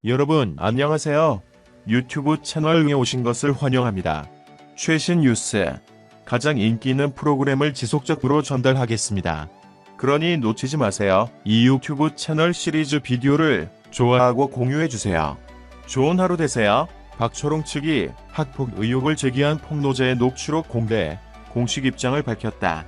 여러분 안녕하세요. 유튜브 채널에 오신 것을 환영합니다. 최신 뉴스, 가장 인기 있는 프로그램을 지속적으로 전달하겠습니다. 그러니 놓치지 마세요. 이 유튜브 채널 시리즈 비디오를 좋아하고 공유해주세요. 좋은 하루 되세요. 박초롱 측이 학폭 의혹을 제기한 폭로자의 녹취록 공개, 공식 입장을 밝혔다.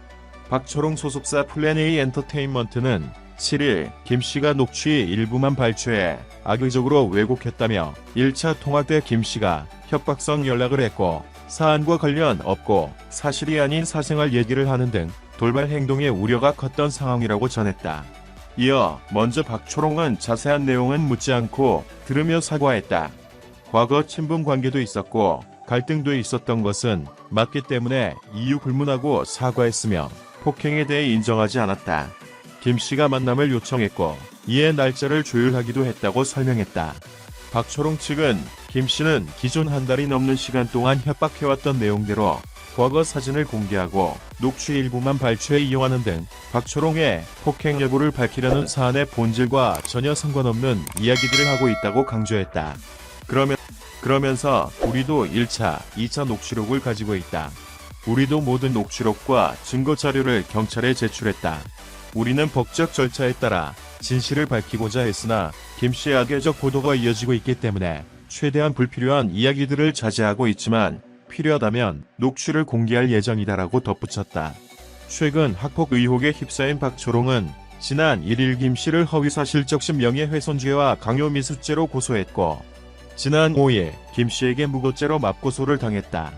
박초롱 소속사 플랜A 엔터테인먼트는 7일 김씨가 녹취 일부만 발췌해 악의적으로 왜곡했다며 1차 통화 때 김씨가 협박성 연락을 했고 사안과 관련 없고 사실이 아닌 사생활 얘기를 하는 등 돌발 행동의 우려가 컸던 상황이라고 전했다. 이어 먼저 박초롱은 자세한 내용은 묻지 않고 들으며 사과했다. 과거 친분 관계도 있었고 갈등도 있었던 것은 맞기 때문에 이유 불문하고 사과했으며 폭행에 대해 인정하지 않았다. 김씨가 만남을 요청했고 이에 날짜를 조율하기도 했다고 설명했다. 박초롱 측은 김씨는 기존 한 달이 넘는 시간 동안 협박해왔던 내용대로 과거 사진을 공개하고 녹취 일부만 발췌해 이용하는 등 박초롱의 폭행 여부를 밝히려는 사안의 본질과 전혀 상관없는 이야기들을 하고 있다고 강조했다. 그러면서 우리도 1차, 2차 녹취록을 가지고 있다. 우리도 모든 녹취록과 증거 자료를 경찰에 제출했다. 우리는 법적 절차에 따라 진실을 밝히고자 했으나 김씨의 악의적 보도가 이어지고 있기 때문에 최대한 불필요한 이야기들을 자제하고 있지만 필요하다면 녹취를 공개할 예정이다라고 덧붙였다. 최근 학폭 의혹에 휩싸인 박초롱은 지난 1일 김씨를 허위사실적시 명예훼손죄와 강요미수죄로 고소했고 지난 5일 김씨에게 무고죄로 맞고소를 당했다.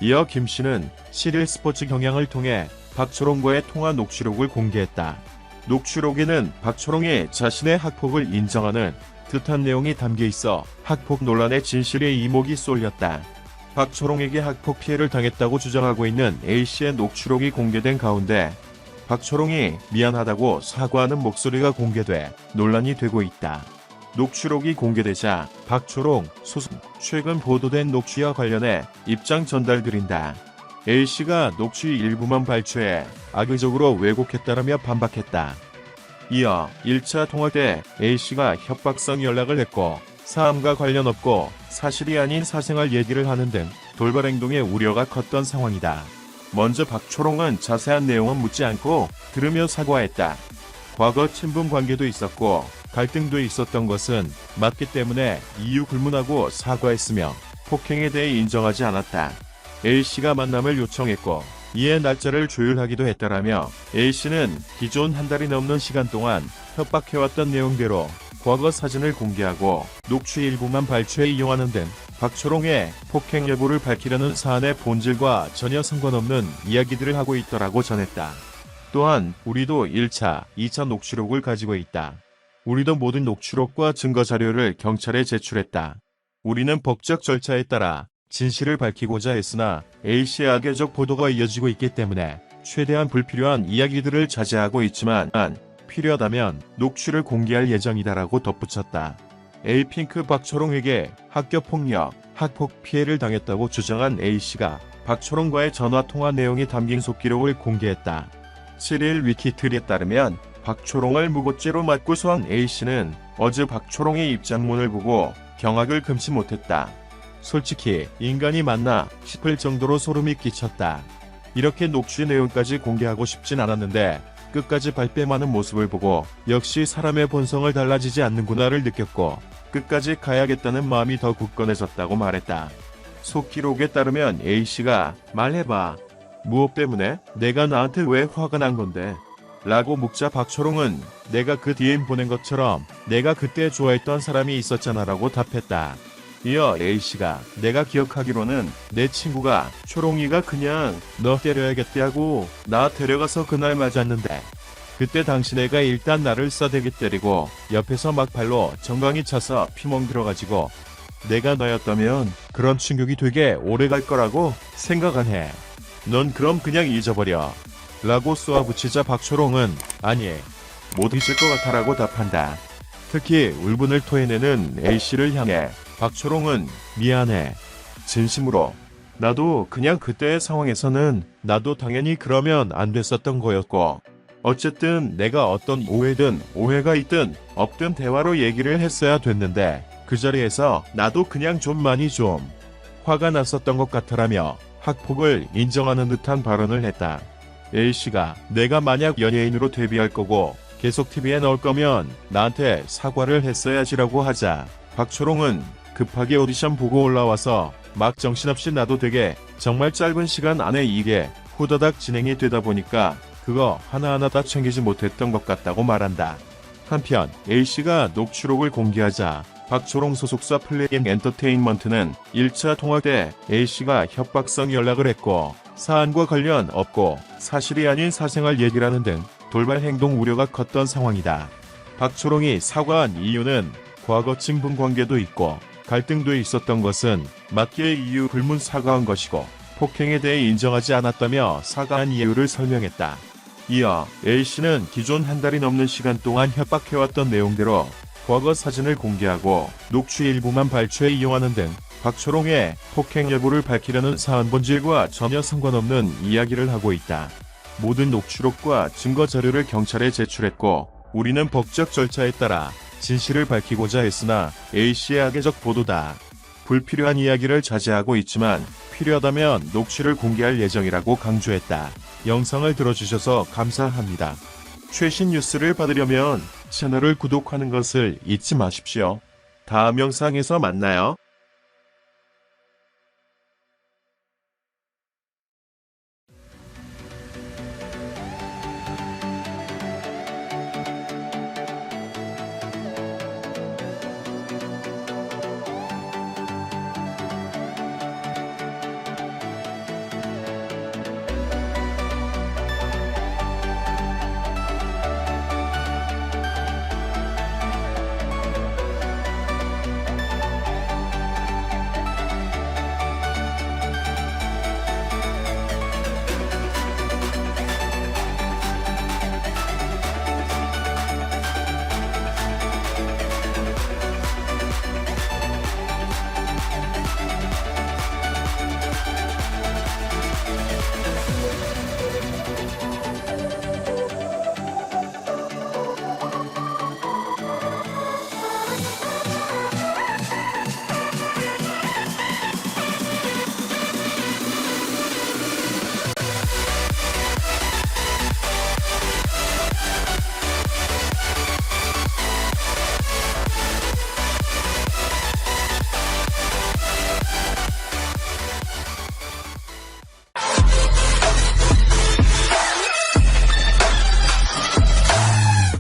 이어 김씨는 7일 스포츠 경향을 통해 박초롱과의 통화 녹취록을 공개했다. 녹취록에는 박초롱이 자신의 학폭을 인정하는 듯한 내용이 담겨 있어 학폭 논란의 진실의 이목이 쏠렸다. 박초롱에게 학폭 피해를 당했다고 주장하고 있는 A씨의 녹취록이 공개된 가운데 박초롱이 미안하다고 사과하는 목소리가 공개돼 논란이 되고 있다. 녹취록이 공개되자 박초롱 소속 최근 보도된 녹취와 관련해 입장 전달드린다. A씨가 녹취 일부만 발췌해 악의적으로 왜곡했다라며 반박했다. 이어 1차 통화 때 A씨가 협박성 연락을 했고 사암과 관련 없고 사실이 아닌 사생활 얘기를 하는 등 돌발 행동의 우려가 컸던 상황이다. 먼저 박초롱은 자세한 내용은 묻지 않고 들으며 사과했다. 과거 친분 관계도 있었고 갈등도 있었던 것은 맞기 때문에 이유 불문하고 사과했으며 폭행에 대해 인정하지 않았다. A씨가 만남을 요청했고 이에 날짜를 조율하기도 했다라며 A씨는 기존 한 달이 넘는 시간 동안 협박해왔던 내용대로 과거 사진을 공개하고 녹취 일부만 발췌해 이용하는 등 박초롱의 폭행 여부를 밝히려는 사안의 본질과 전혀 상관없는 이야기들을 하고 있더라고 전했다. 또한 우리도 1차, 2차 녹취록을 가지고 있다. 우리도 모든 녹취록과 증거 자료를 경찰에 제출했다. 우리는 법적 절차에 따라 진실을 밝히고자 했으나 A씨의 악의적 보도가 이어지고 있기 때문에 최대한 불필요한 이야기들을 자제하고 있지만 필요하다면 녹취를 공개할 예정이다라고 덧붙였다. 에이핑크 박초롱에게 학교폭력, 학폭 피해를 당했다고 주장한 A씨가 박초롱과의 전화통화 내용이 담긴 속기록을 공개했다. 7일 위키트리에 따르면 박초롱을 무고죄로 맞고소한 A씨는 어제 박초롱의 입장문을 보고 경악을 금치 못했다. 솔직히 인간이 맞나 싶을 정도로 소름이 끼쳤다. 이렇게 녹취 내용까지 공개하고 싶진 않았는데 끝까지 발뺌하는 모습을 보고 역시 사람의 본성을 달라지지 않는구나를 느꼈고 끝까지 가야겠다는 마음이 더 굳건해졌다고 말했다. 속기록에 따르면 A씨가 말해봐. 무엇 때문에? 내가 나한테 왜 화가 난 건데? 라고 묻자 박초롱은 내가 그 DM 보낸 것처럼 내가 그때 좋아했던 사람이 있었잖아 라고 답했다. 이어 A씨가 내가 기억하기로는 내 친구가 초롱이가 그냥 너 때려야겠다고 나 데려가서 그날 맞았는데 그때 당신 애가 일단 나를 싸대기 때리고 옆에서 막 발로 정강이 차서 피멍 들어가지고 내가 너였다면 그런 충격이 되게 오래 갈 거라고 생각 안 해. 넌 그럼 그냥 잊어버려. 라고 쏘아붙이자 박초롱은 아니 못 잊을 것 같아 라고 답한다. 특히 울분을 토해내는 A씨를 향해 박초롱은 미안해. 진심으로. 나도 그냥 그때의 상황에서는 나도 당연히 그러면 안 됐었던 거였고 어쨌든 내가 어떤 오해든 오해가 있든 없든 대화로 얘기를 했어야 됐는데 그 자리에서 나도 그냥 좀 많이 좀 화가 났었던 것 같아라며 학폭을 인정하는 듯한 발언을 했다. A씨가 내가 만약 연예인으로 데뷔할 거고 계속 TV에 나올 거면 나한테 사과를 했어야지라고 하자 박초롱은 급하게 오디션 보고 올라와서 막 정신없이 나도 되게 정말 짧은 시간 안에 이게 후다닥 진행이 되다 보니까 그거 하나하나 다 챙기지 못했던 것 같다고 말한다. 한편 A씨가 녹취록을 공개하자 박초롱 소속사 플레이엠 엔터테인먼트는 1차 통화 때 A씨가 협박성 연락을 했고 사안과 관련 없고 사실이 아닌 사생활 얘기라는 등 돌발 행동 우려가 컸던 상황이다. 박초롱이 사과한 이유는 과거 친분 관계도 있고 갈등도 있었던 것은 맞기에 이유 불문 사과한 것이고 폭행에 대해 인정하지 않았다며 사과한 이유를 설명했다. 이어 A씨는 기존 한 달이 넘는 시간 동안 협박해왔던 내용대로 과거 사진을 공개하고 녹취 일부만 발췌해 이용하는 등 박초롱의 폭행 여부를 밝히려는 사안 본질과 전혀 상관없는 이야기를 하고 있다. 모든 녹취록과 증거 자료를 경찰에 제출했고 우리는 법적 절차에 따라 진실을 밝히고자 했으나 A씨의 악의적 보도다. 불필요한 이야기를 자제하고 있지만 필요하다면 녹취를 공개할 예정이라고 강조했다. 영상을 들어주셔서 감사합니다. 최신 뉴스를 받으려면 채널을 구독하는 것을 잊지 마십시오. 다음 영상에서 만나요.